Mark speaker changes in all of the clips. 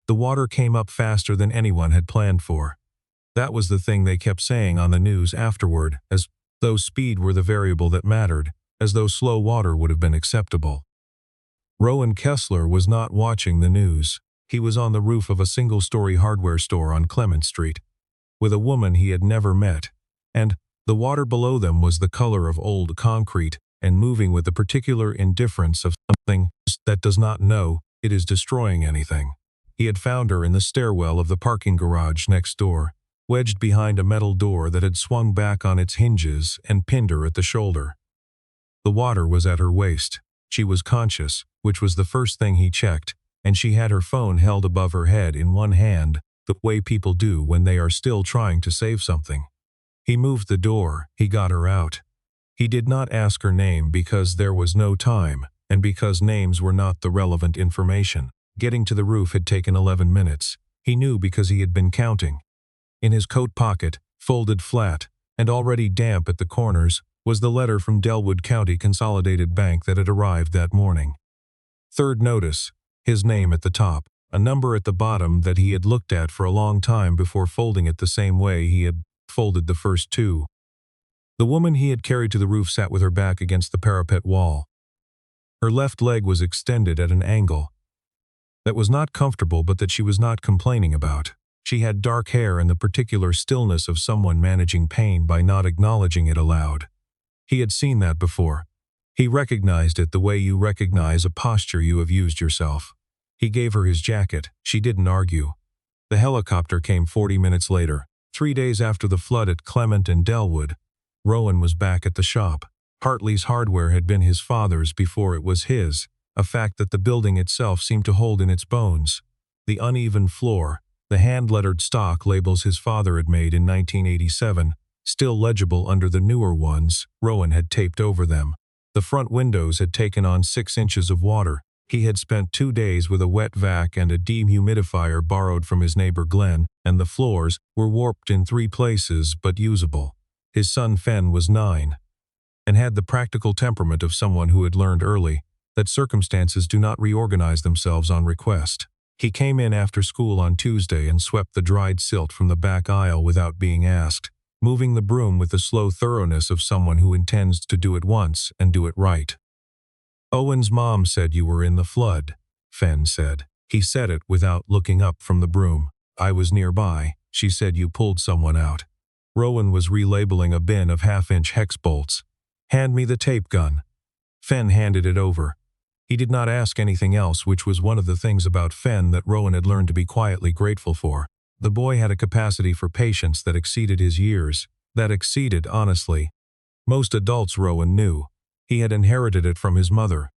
Speaker 1: The water came up faster than anyone had planned for. That was the thing they kept saying on the news afterward, as though speed were the variable that mattered, as though slow water would have been acceptable. Rowan Kessler was not watching the news. He was on the roof of a single-story hardware store on Clement Street, with a woman he had never met, and the water below them was the color of old concrete and moving with the particular indifference of something that does not know it is destroying anything. He had found her in the stairwell of the parking garage next door, wedged behind a metal door that had swung back on its hinges and pinned her at the shoulder. The water was at her waist. She was conscious, which was the first thing he checked, and she had her phone held above her head in one hand, the way people do when they are still trying to save something. He moved the door. He got her out. He did not ask her name because there was no time, and because names were not the relevant information. Getting to the roof had taken 11 minutes. He knew because he had been counting. In his coat pocket, folded flat, and already damp at the corners, was the letter from Delwood County Consolidated Bank that had arrived that morning. Third notice, his name at the top, a number at the bottom that he had looked at for a long time before folding it the same way he had folded the first two. The woman he had carried to the roof sat with her back against the parapet wall. Her left leg was extended at an angle that was not comfortable but that she was not complaining about. She had dark hair and the particular stillness of someone managing pain by not acknowledging it aloud. He had seen that before. He recognized it the way you recognize a posture you have used yourself. He gave her his jacket. She didn't argue. The helicopter came 40 minutes later, 3 days after the flood at Clement and Delwood. Rowan was back at the shop. Hartley's Hardware had been his father's before it was his, a fact that the building itself seemed to hold in its bones. The uneven floor, the hand-lettered stock labels his father had made in 1987, still legible under the newer ones Rowan had taped over them. The front windows had taken on 6 inches of water. He had spent 2 days with a wet vac and a dehumidifier borrowed from his neighbor Glenn, and the floors were warped in 3 places but usable. His son Fen was 9, and had the practical temperament of someone who had learned early that circumstances do not reorganize themselves on request. He came in after school on Tuesday and swept the dried silt from the back aisle without being asked, moving the broom with the slow thoroughness of someone who intends to do it once and do it right. "Owen's mom said you were in the flood," Fen said. He said it without looking up from the broom. "I was nearby. She said you pulled someone out." Rowan was relabeling a bin of half-inch hex bolts. "Hand me the tape gun." Fen handed it over. He did not ask anything else, which was one of the things about Fen that Rowan had learned to be quietly grateful for. The boy had a capacity for patience that exceeded his years, that exceeded, honestly, most adults Rowan knew. He had inherited it from his mother,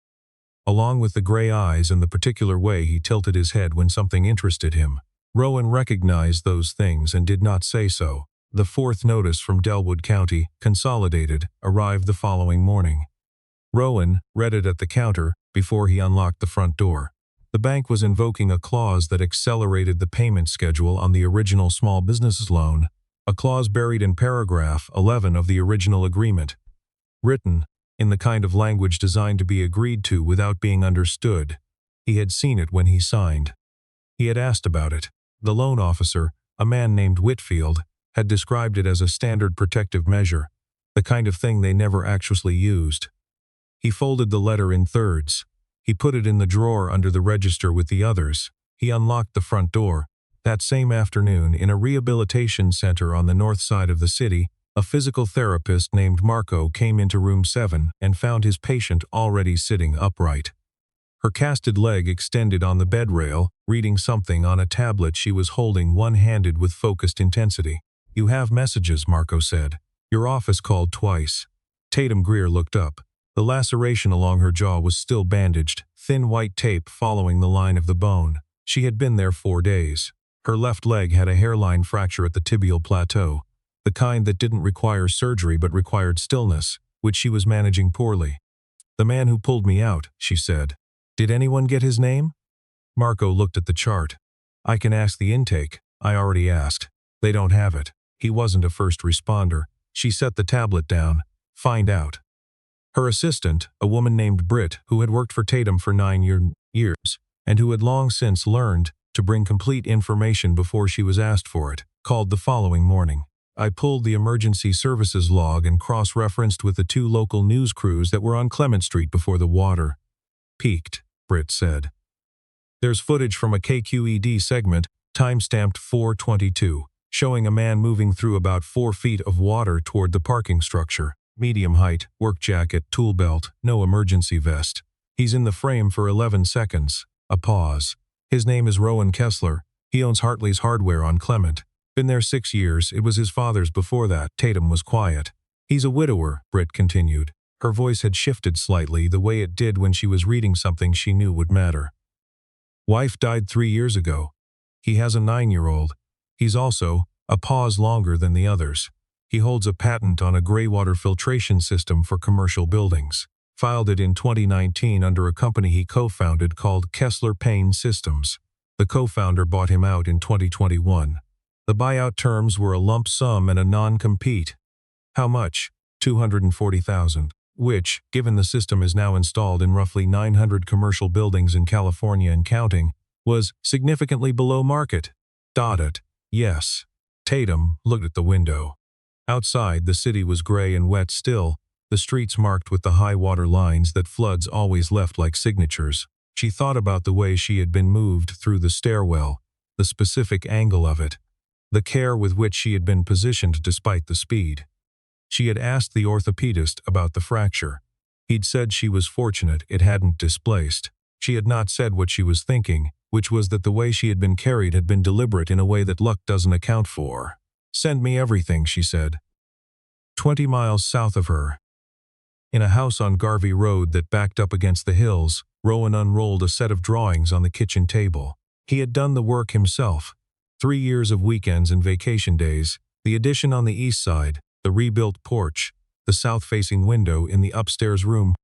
Speaker 1: along with the gray eyes and the particular way he tilted his head when something interested him. Rowan recognized those things and did not say so. The 4th notice from Delwood County Consolidated arrived the following morning. Rowan read it at the counter before he unlocked the front door. The bank was invoking a clause that accelerated the payment schedule on the original small business loan, a clause buried in paragraph 11 of the original agreement, written in the kind of language designed to be agreed to without being understood. He had seen it when he signed. He had asked about it. The loan officer, a man named Whitfield, had described it as a standard protective measure, the kind of thing they never actually used. He folded the letter in thirds. He put it in the drawer under the register with the others. He unlocked the front door. That same afternoon, in a rehabilitation center on the north side of the city, a physical therapist named Marco came into room 7 and found his patient already sitting upright. Her casted leg extended on the bed rail, reading something on a tablet she was holding one-handed with focused intensity. "You have messages," Marco said. "Your office called twice." Tatum Greer looked up. The laceration along her jaw was still bandaged, thin white tape following the line of the bone. She had been there 4 days. Her left leg had a hairline fracture at the tibial plateau, the kind that didn't require surgery but required stillness, which she was managing poorly. "The man who pulled me out," she said. "Did anyone get his name?" Marco looked at the chart. "I can ask the intake. I already asked. They don't have it. He wasn't a first responder." She set the tablet down. "Find out." Her assistant, a woman named Britt, who had worked for Tatum for 9 years, and who had long since learned to bring complete information before she was asked for it. Called the following morning. I pulled the emergency services log and cross-referenced with the 2 local news crews that were on Clement Street before the water peaked, Britt said. There's footage from a KQED segment, time-stamped 4:22, showing a man moving through about 4 feet of water toward the parking structure. Medium height, work jacket, tool belt, no emergency vest. He's in the frame for 11 seconds. A pause. His name is Rowan Kessler. He owns Hartley's Hardware on Clement. Been there 6 years. It was his father's before that. Tatum was quiet. He's a widower, Britt continued. Her voice had shifted slightly, the way it did when she was reading something she knew would matter. Wife died 3 years ago. He has a 9-year-old. He's also a pause longer than the others. He holds a patent on a greywater filtration system for commercial buildings. Filed it in 2019 under a company he co-founded called Kessler Payne Systems. The co-founder bought him out in 2021. The buyout terms were a lump sum and a non-compete. How much? $240,000, which, given the system is now installed in roughly 900 commercial buildings in California and counting, was significantly below market. Yes. Tatum looked at the window. Outside, the city was gray and wet still, the streets marked with the high water lines that floods always left like signatures. She thought about the way she had been moved through the stairwell, the specific angle of it, the care with which she had been positioned despite the speed. She had asked the orthopedist about the fracture. He'd said she was fortunate it hadn't displaced. She had not said what she was thinking, which was that the way she had been carried had been deliberate in a way that luck doesn't account for. "Send me everything," she said. 20 miles south of her, in a house on Garvey Road that backed up against the hills, Rowan unrolled a set of drawings on the kitchen table. He had done the work himself. 3 years of weekends and vacation days, the addition on the east side, the rebuilt porch, the south-facing window in the upstairs room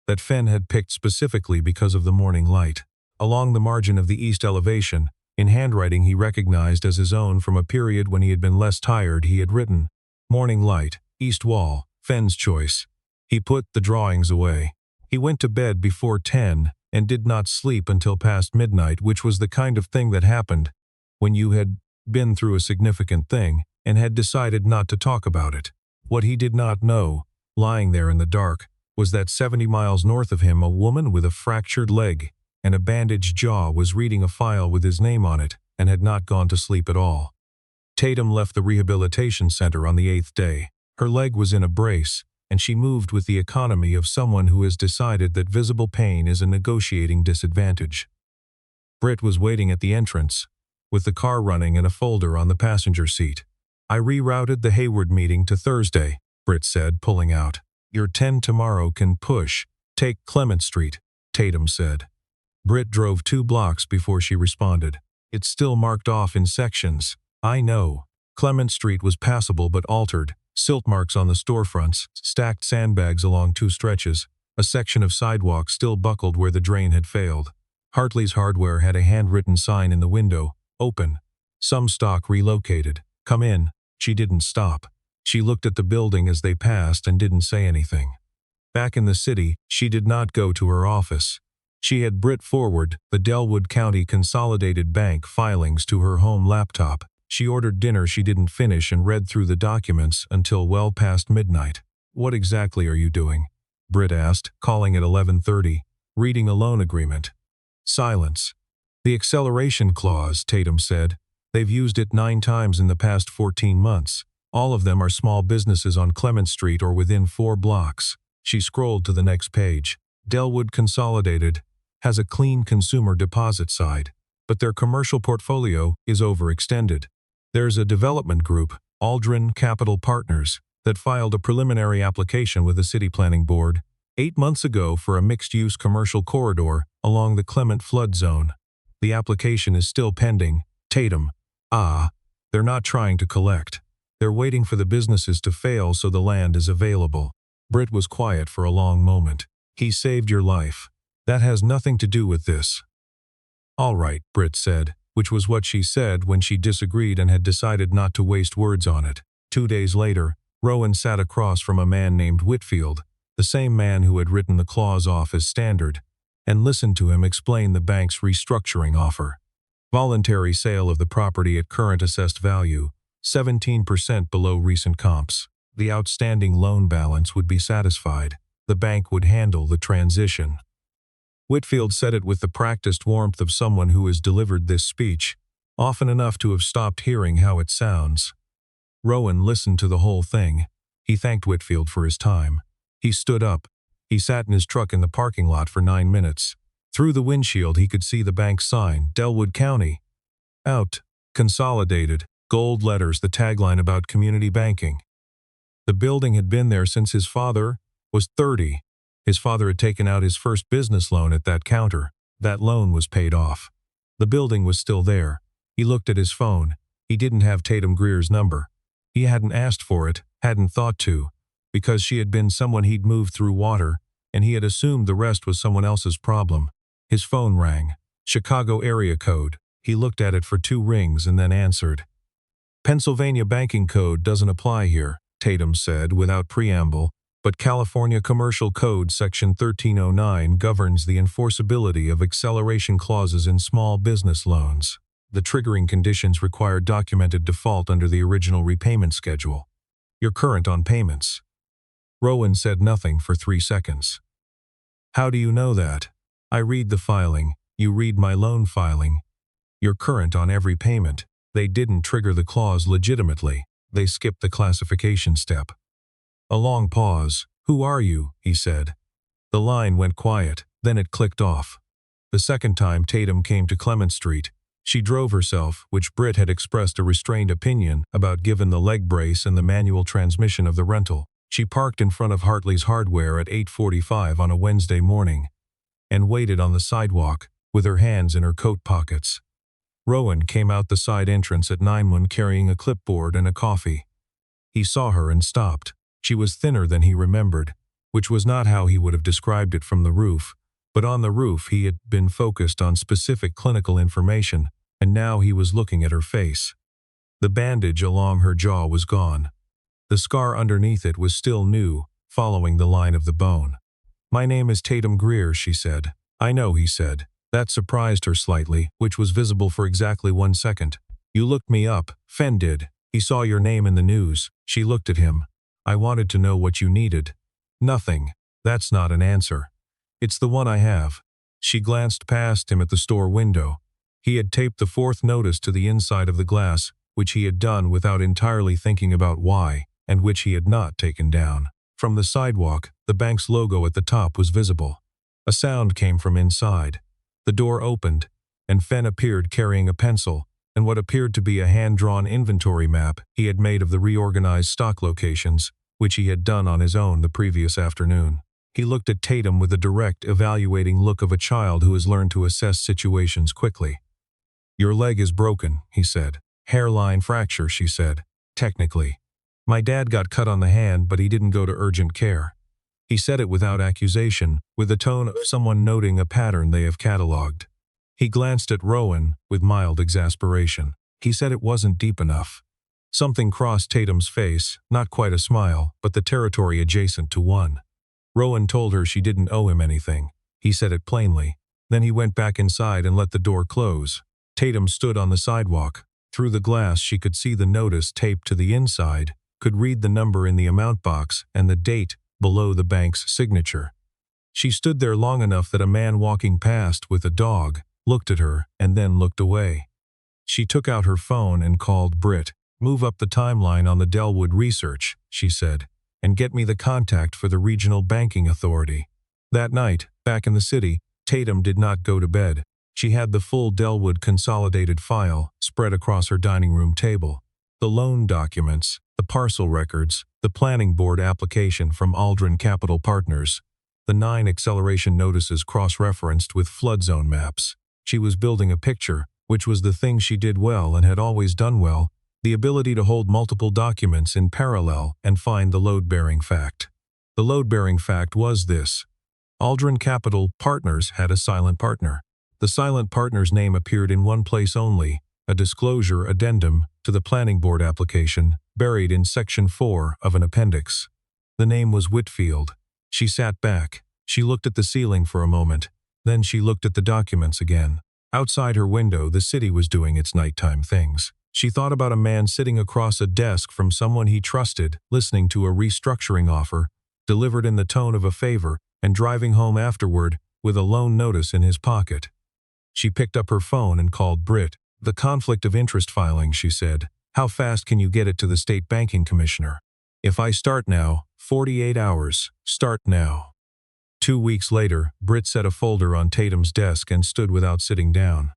Speaker 1: that Fenn had picked specifically because of the morning light. Along the margin of the east elevation, in handwriting he recognized as his own from a period when he had been less tired, he had written, "Morning light, east wall, Fenn's choice." He put the drawings away. He went to bed before 10 and did not sleep until past midnight, which was the kind of thing that happened when you had been through a significant thing and had decided not to talk about it. What he did not know, lying there in the dark, was that 70 miles north of him a woman with a fractured leg and a bandaged jaw was reading a file with his name on it and had not gone to sleep at all. Tatum left the rehabilitation center on the 8th day. Her leg was in a brace, and she moved with the economy of someone who has decided that visible pain is a negotiating disadvantage. Britt was waiting at the entrance, with the car running and a folder on the passenger seat. "I rerouted the Hayward meeting to Thursday," Britt said, pulling out. "Your 10 tomorrow can push. Take Clement Street," Tatum said. Britt drove 2 blocks before she responded. "It's still marked off in sections." "I know." Clement Street was passable but altered. Silt marks on the storefronts, stacked sandbags along 2 stretches, a section of sidewalk still buckled where the drain had failed. Hartley's Hardware had a handwritten sign in the window, "Open. Some stock relocated. Come in." She didn't stop. She looked at the building as they passed and didn't say anything. Back in the city, she did not go to her office. She had Britt forward the Delwood County Consolidated Bank filings to her home laptop. She ordered dinner she didn't finish and read through the documents until well past midnight. "What exactly are you doing?" Britt asked, calling at 11:30, "Reading a loan agreement." Silence. "The acceleration clause," Tatum said. "They've used it 9 times in the past 14 months. All of them are small businesses on Clement Street or within 4 blocks. She scrolled to the next page. "Delwood Consolidated has a clean consumer deposit side, but their commercial portfolio is overextended. There's a development group, Aldrin Capital Partners, that filed a preliminary application with the City Planning Board 8 months ago for a mixed-use commercial corridor along the Clement flood zone. The application is still pending." Tatum. They're not trying to collect. They're waiting for the businesses to fail so the land is available." Britt was quiet for a long moment. "He saved your life. That has nothing to do with this." "All right," Britt said, which was what she said when she disagreed and had decided not to waste words on it. 2 days later, Rowan sat across from a man named Whitfield, the same man who had written the clause off as standard, and listened to him explain the bank's restructuring offer. Voluntary sale of the property at current assessed value, 17% below recent comps. The outstanding loan balance would be satisfied. The bank would handle the transition. Whitfield said it with the practiced warmth of someone who has delivered this speech, often enough to have stopped hearing how it sounds. Rowan listened to the whole thing. He thanked Whitfield for his time. He stood up. He sat in his truck in the parking lot for 9 minutes. Through the windshield he could see the bank's sign, Delwood County. Out. Consolidated. Gold letters, the tagline about community banking. The building had been there since his father was 30. His father had taken out his first business loan at that counter. That loan was paid off. The building was still there. He looked at his phone. He didn't have Tatum Greer's number. He hadn't asked for it, hadn't thought to, because she had been someone he'd moved through water, and he had assumed the rest was someone else's problem. His phone rang. Chicago area code. He looked at it for 2 rings and then answered. Pennsylvania banking code doesn't apply here, Tatum said without preamble, but California Commercial Code Section 1309 governs the enforceability of acceleration clauses in small business loans. The triggering conditions require documented default under the original repayment schedule. You're current on payments. Rowan said nothing for 3 seconds. How do you know that? I read the filing. You read my loan filing. You're current on every payment. They didn't trigger the clause legitimately. They skipped the classification step. A long pause. Who are you? He said. The line went quiet, then it clicked off. The second time Tatum came to Clement Street, she drove herself, which Britt had expressed a restrained opinion about given the leg brace and the manual transmission of the rental. She parked in front of Hartley's Hardware at 8:45 on a Wednesday morning and waited on the sidewalk with her hands in her coat pockets. Rowan came out the side entrance at 9:01 carrying a clipboard and a coffee. He saw her and stopped. She was thinner than he remembered, which was not how he would have described it from the roof, but on the roof he had been focused on specific clinical information, and now he was looking at her face. The bandage along her jaw was gone. The scar underneath it was still new, following the line of the bone. My name is Tatum Greer, she said. I know, he said. That surprised her slightly, which was visible for exactly 1 second. You looked me up, Fenn did. He saw your name in the news. She looked at him. I wanted to know what you needed. Nothing. That's not an answer. It's the one I have. She glanced past him at the store window. He had taped the 4th notice to the inside of the glass, which he had done without entirely thinking about why, and which he had not taken down. From the sidewalk, the bank's logo at the top was visible. A sound came from inside. The door opened, and Fenn appeared carrying a pencil and what appeared to be a hand-drawn inventory map he had made of the reorganized stock locations, which he had done on his own the previous afternoon. He looked at Tatum with the direct, evaluating look of a child who has learned to assess situations quickly. Your leg is broken, he said. Hairline fracture, she said. Technically. My dad got cut on the hand, but he didn't go to urgent care. He said it without accusation, with the tone of someone noting a pattern they have catalogued. He glanced at Rowan with mild exasperation. He said it wasn't deep enough. Something crossed Tatum's face, not quite a smile, but the territory adjacent to one. Rowan told her she didn't owe him anything. He said it plainly. Then he went back inside and let the door close. Tatum stood on the sidewalk. Through the glass she could see the notice taped to the inside, could read the number in the amount box and the date below the bank's signature. She stood there long enough that a man walking past with a dog looked at her and then looked away. She took out her phone and called Britt. Move up the timeline on the Delwood research, she said, and get me the contact for the regional banking authority. That night, back in the city, Tatum did not go to bed. She had the full Delwood consolidated file spread across her dining room table. The loan documents, the parcel records, the planning board application from Aldrin Capital Partners, the 9 acceleration notices cross-referenced with flood zone maps. She was building a picture, which was the thing she did well and had always done well, the ability to hold multiple documents in parallel and find the load-bearing fact. The load-bearing fact was this. Aldrin Capital Partners had a silent partner. The silent partner's name appeared in one place only, a disclosure addendum to the planning board application, buried in Section 4 of an appendix. The name was Whitfield. She sat back. She looked at the ceiling for a moment. Then she looked at the documents again. Outside her window, the city was doing its nighttime things. She thought about a man sitting across a desk from someone he trusted, listening to a restructuring offer, delivered in the tone of a favor, and driving home afterward with a loan notice in his pocket. She picked up her phone and called Britt. "The conflict of interest filing," she said. "How fast can you get it to the state banking commissioner?" "If I start now, 48 hours. Start now." 2 weeks later, Britt set a folder on Tatum's desk and stood without sitting down.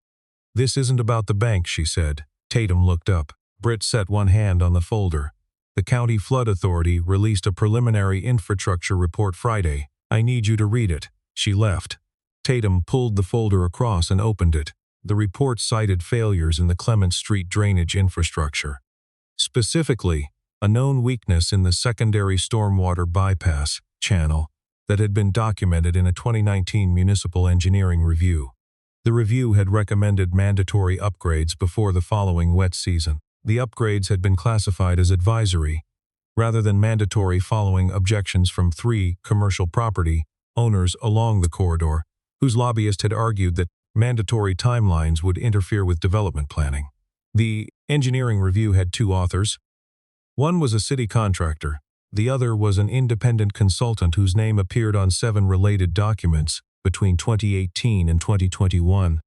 Speaker 1: "This isn't about the bank," she said. Tatum looked up. Britt set one hand on the folder. "The County Flood Authority released a preliminary infrastructure report Friday. I need you to read it." She left. Tatum pulled the folder across and opened it. The report cited failures in the Clement Street drainage infrastructure. Specifically, a known weakness in the secondary stormwater bypass channel that had been documented in a 2019 municipal engineering review. The review had recommended mandatory upgrades before the following wet season. The upgrades had been classified as advisory, rather than mandatory, following objections from 3 commercial property owners along the corridor, whose lobbyist had argued that mandatory timelines would interfere with development planning. The engineering review had 2 authors. One was a city contractor. The other was an independent consultant whose name appeared on 7 related documents between 2018 and 2021.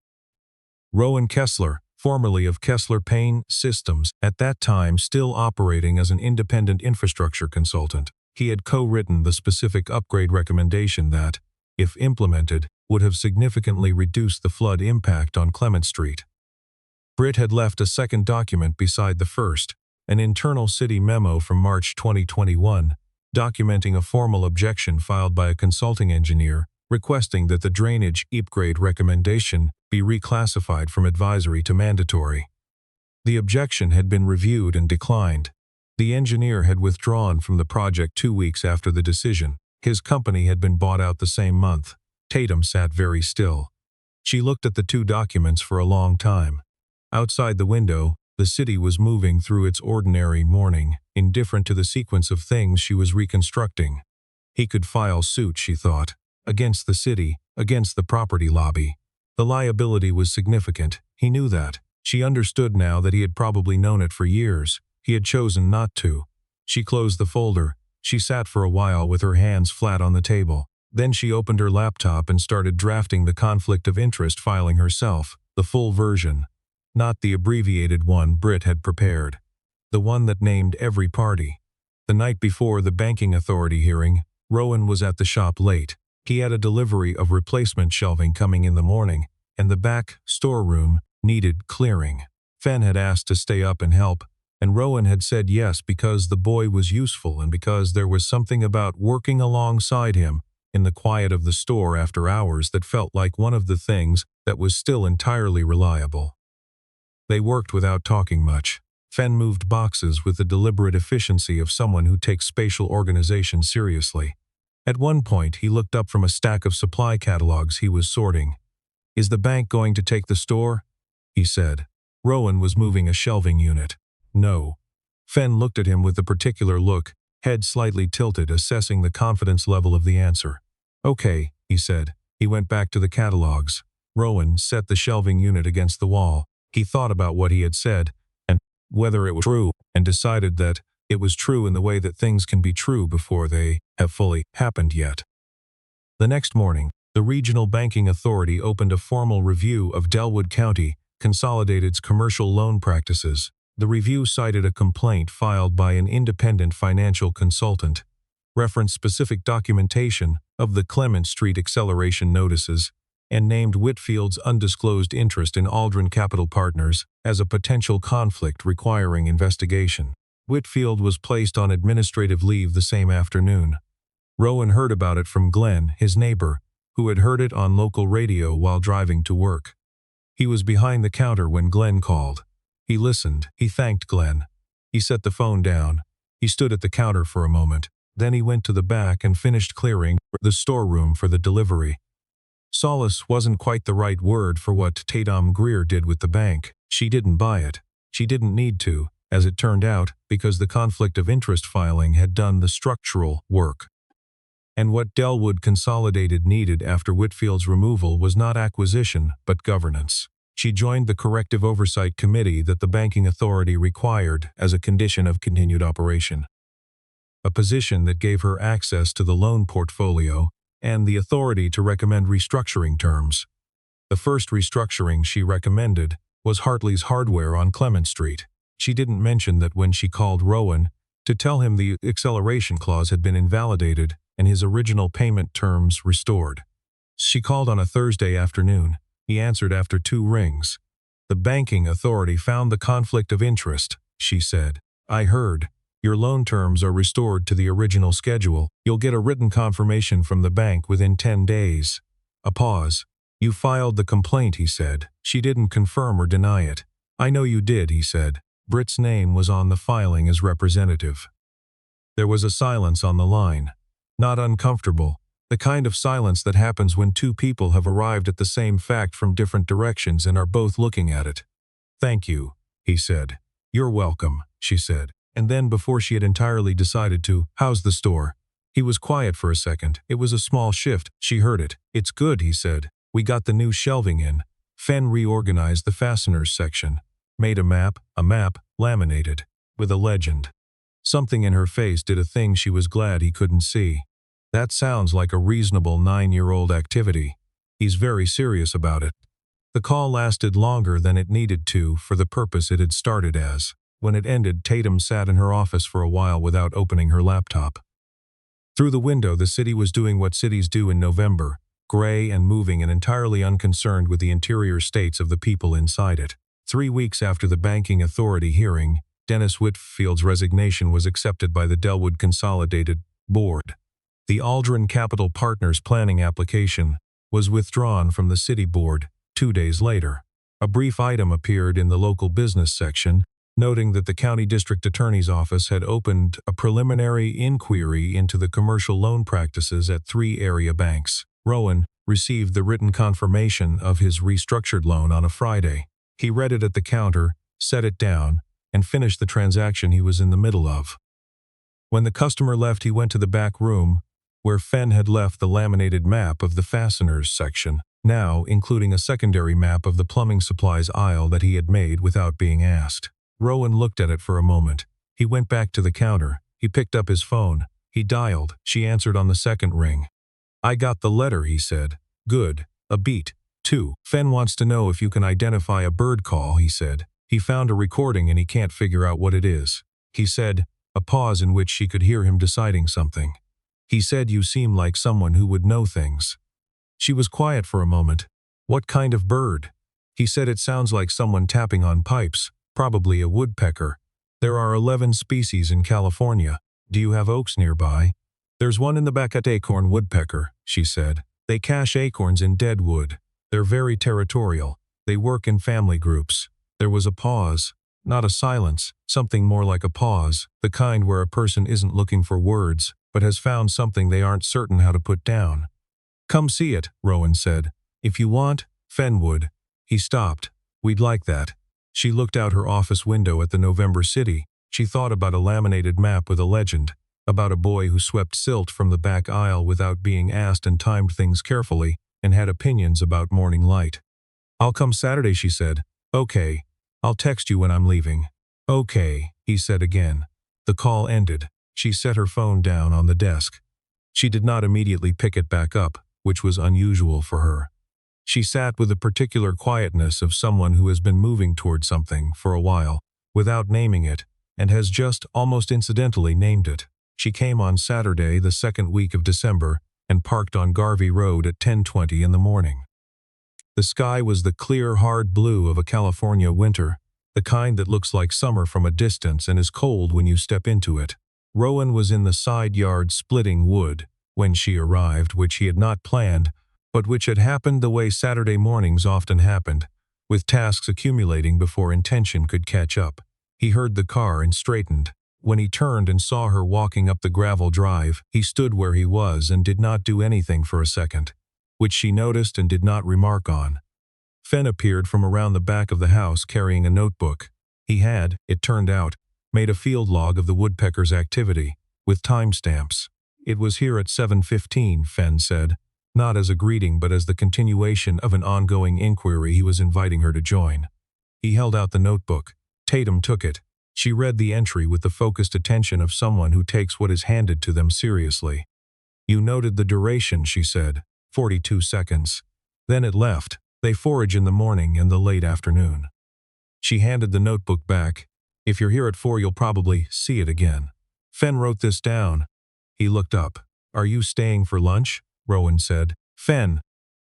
Speaker 1: Rowan Kessler, formerly of Kessler Payne Systems, at that time still operating as an independent infrastructure consultant. He had co-written the specific upgrade recommendation that, if implemented, would have significantly reduced the flood impact on Clement Street. Britt had left a second document beside the first, an internal city memo from March 2021, documenting a formal objection filed by a consulting engineer requesting that the drainage upgrade recommendation be reclassified from advisory to mandatory. The objection had been reviewed and declined. The engineer had withdrawn from the project 2 weeks after the decision. His company had been bought out the same month. Tatum sat very still. She looked at the 2 documents for a long time. Outside the window, the city was moving through its ordinary morning, indifferent to the sequence of things she was reconstructing. He could file suit, she thought, against the city, against the property lobby. The liability was significant. He knew that. She understood now that he had probably known it for years. He had chosen not to. She closed the folder. She sat for a while with her hands flat on the table. Then she opened her laptop and started drafting the conflict of interest filing herself, the full version. Not the abbreviated one Britt had prepared. The one that named every party. The night before the banking authority hearing, Rowan was at the shop late. He had a delivery of replacement shelving coming in the morning, and the back storeroom needed clearing. Fen had asked to stay up and help, and Rowan had said yes because the boy was useful and because there was something about working alongside him in the quiet of the store after hours that felt like one of the things that was still entirely reliable. They worked without talking much. Fen moved boxes with the deliberate efficiency of someone who takes spatial organization seriously. At one point, he looked up from a stack of supply catalogs he was sorting. "Is the bank going to take the store?" he said. Rowan was moving a shelving unit. "No." Fen looked at him with a particular look, head slightly tilted, assessing the confidence level of the answer. "Okay," he said. He went back to the catalogs. Rowan set the shelving unit against the wall. He thought about what he had said, and whether it was true, and decided that it was true in the way that things can be true before they have fully happened yet. The next morning, the Regional Banking Authority opened a formal review of Delwood County Consolidated's commercial loan practices. The review cited a complaint filed by an independent financial consultant, referenced specific documentation of the Clement Street acceleration notices, and named Whitfield's undisclosed interest in Aldrin Capital Partners as a potential conflict requiring investigation. Whitfield was placed on administrative leave the same afternoon. Rowan heard about it from Glenn, his neighbor, who had heard it on local radio while driving to work. He was behind the counter when Glenn called. He listened. He thanked Glenn. He set the phone down. He stood at the counter for a moment. Then he went to the back and finished clearing the storeroom for the delivery. Solace wasn't quite the right word for what Tatum Greer did with the bank. She didn't buy it. She didn't need to, as it turned out, because the conflict of interest filing had done the structural work. And what Delwood Consolidated needed after Whitfield's removal was not acquisition, but governance. She joined the corrective oversight committee that the banking authority required as a condition of continued operation, a position that gave her access to the loan portfolio and the authority to recommend restructuring terms. The first restructuring she recommended was Hartley's Hardware on Clement Street. She didn't mention that when she called Rowan to tell him the acceleration clause had been invalidated and his original payment terms restored. She called on a Thursday afternoon. He answered after 2 rings. "The banking authority found the conflict of interest," she said. "I heard. Your loan terms are restored to the original schedule. You'll get a written confirmation from the bank within 10 days. A pause. "You filed the complaint," he said. She didn't confirm or deny it. "I know you did," he said. Britt's name was on the filing as representative. There was a silence on the line. Not uncomfortable. The kind of silence that happens when 2 people have arrived at the same fact from different directions and are both looking at it. "Thank you," he said. "You're welcome," she said. And then before she had entirely decided to, "How's the store?" He was quiet for a second. It was a small shift. She heard it. "It's good," he said. "We got the new shelving in." Fen reorganized the fasteners section. Made a map, laminated, with a legend. Something in her face did a thing she was glad he couldn't see. That sounds like a reasonable 9-year-old activity. He's very serious about it. The call lasted longer than it needed to for the purpose it had started as. When it ended, Tatum sat in her office for a while without opening her laptop. Through the window, the city was doing what cities do in November, gray and moving and entirely unconcerned with the interior states of the people inside it. 3 weeks after the banking authority hearing, Dennis Whitfield's resignation was accepted by the Delwood Consolidated Board. The Aldrin Capital Partners planning application was withdrawn from the city board 2 days later. A brief item appeared in the local business section, noting that the county district attorney's office had opened a preliminary inquiry into the commercial loan practices at 3 area banks. Rowan received the written confirmation of his restructured loan on a Friday. He read it at the counter, set it down, and finished the transaction he was in the middle of. When the customer left, he went to the back room, where Fen had left the laminated map of the fasteners section, now including a secondary map of the plumbing supplies aisle that he had made without being asked. Rowan looked at it for a moment. He went back to the counter. He picked up his phone. He dialed. She answered on the second ring. "I got the letter," he said. "Good. A beat, too. Fen wants to know if you can identify a bird call," he said. "He found a recording and he can't figure out what it is." He said, a pause in which she could hear him deciding something. "He said you seem like someone who would know things." She was quiet for a moment. "What kind of bird?" He said, "It sounds like someone tapping on pipes, probably a woodpecker. There are 11 species in California. Do you have oaks nearby?" "There's one in the back at acorn woodpecker," she said. "They cache acorns in dead wood. They're very territorial. They work in family groups." There was a pause. Not a silence, something more like a pause, the kind where a person isn't looking for words, but has found something they aren't certain how to put down. "Come see it," Rowan said. "If you want, Fen would." He stopped. "We'd like that." She looked out her office window at the November city. She thought about a laminated map with a legend, about a boy who swept silt from the back aisle without being asked and timed things carefully, and had opinions about morning light. "I'll come Saturday," she said. "Okay. I'll text you when I'm leaving." "Okay," he said again. The call ended. She set her phone down on the desk. She did not immediately pick it back up, which was unusual for her. She sat with the particular quietness of someone who has been moving toward something for a while, without naming it, and has just almost incidentally named it. She came on Saturday, the 2nd week of December, and parked on Garvey Road at 10:20 in the morning. The sky was the clear, hard blue of a California winter, the kind that looks like summer from a distance and is cold when you step into it. Rowan was in the side yard splitting wood when she arrived, which he had not planned, but which had happened the way Saturday mornings often happened, with tasks accumulating before intention could catch up. He heard the car and straightened. When he turned and saw her walking up the gravel drive, he stood where he was and did not do anything for a second, which she noticed and did not remark on. Fen appeared from around the back of the house carrying a notebook. He had, it turned out, made a field log of the woodpecker's activity, with timestamps. "It was here at 7:15, Fen said. not as a greeting but as the continuation of an ongoing inquiry he was inviting her to join. He held out the notebook. Tatum took it. She read the entry with the focused attention of someone who takes what is handed to them seriously. "You noted the duration," she said. 42 seconds. Then it left. They forage in the morning and the late afternoon. She handed the notebook back. "If you're here at 4, you'll probably see it again." Fen wrote this down. He looked up. "Are you staying for lunch?" Rowan said. "Fen,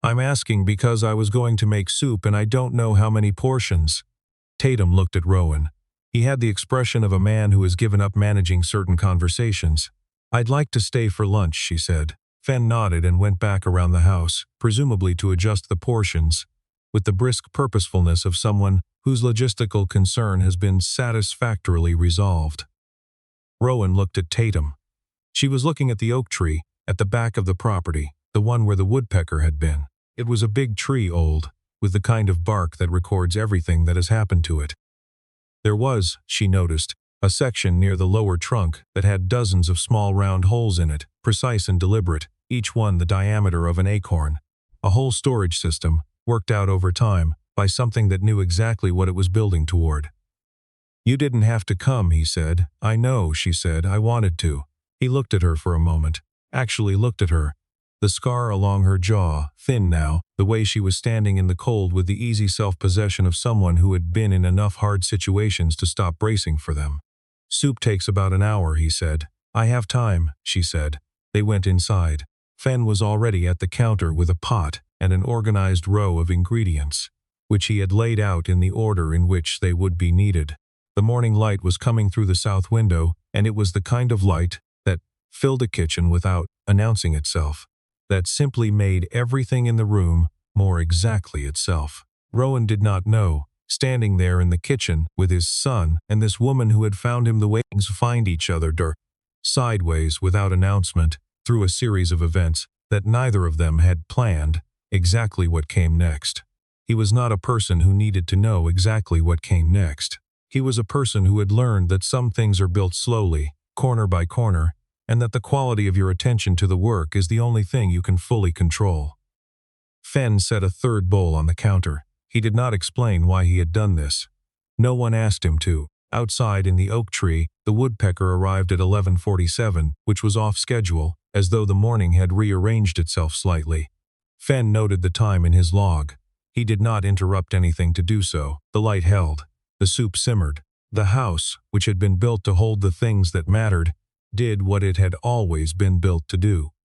Speaker 1: I'm asking because I was going to make soup and I don't know how many portions." Tatum looked at Rowan. He had the expression of a man who has given up managing certain conversations. "I'd like to stay for lunch," she said. Fen nodded and went back around the house, presumably to adjust the portions, with the brisk purposefulness of someone whose logistical concern has been satisfactorily resolved. Rowan looked at Tatum. She was looking at the oak tree, at the back of the property, the one where the woodpecker had been. It was a big tree, old, with the kind of bark that records everything that has happened to it. There was, she noticed, a section near the lower trunk that had dozens of small round holes in it, precise and deliberate, each one the diameter of an acorn. A whole storage system, worked out over time, by something that knew exactly what it was building toward. "You didn't have to come," he said. "I know," she said. "I wanted to." He looked at her for a moment. Actually looked at her. The scar along her jaw, thin now, the way she was standing in the cold with the easy self-possession of someone who had been in enough hard situations to stop bracing for them. "Soup takes about an hour," he said. "I have time," she said. They went inside. Fen was already at the counter with a pot and an organized row of ingredients, which he had laid out in the order in which they would be needed. The morning light was coming through the south window, and it was the kind of light that filled a kitchen without announcing itself, that simply made everything in the room more exactly itself. Rowan did not know, standing there in the kitchen with his son and this woman who had found him the way things find each other sideways without announcement, through a series of events that neither of them had planned, exactly what came next. He was not a person who needed to know exactly what came next. He was a person who had learned that some things are built slowly, corner by corner, and that the quality of your attention to the work is the only thing you can fully control. Fen set a third bowl on the counter. He did not explain why he had done this. No one asked him to. Outside in the oak tree, the woodpecker arrived at 11:47, which was off schedule, as though the morning had rearranged itself slightly. Fen noted the time in his log. He did not interrupt anything to do so. The light held. The soup simmered. The house, which had been built to hold the things that mattered, did what it had always been built to do.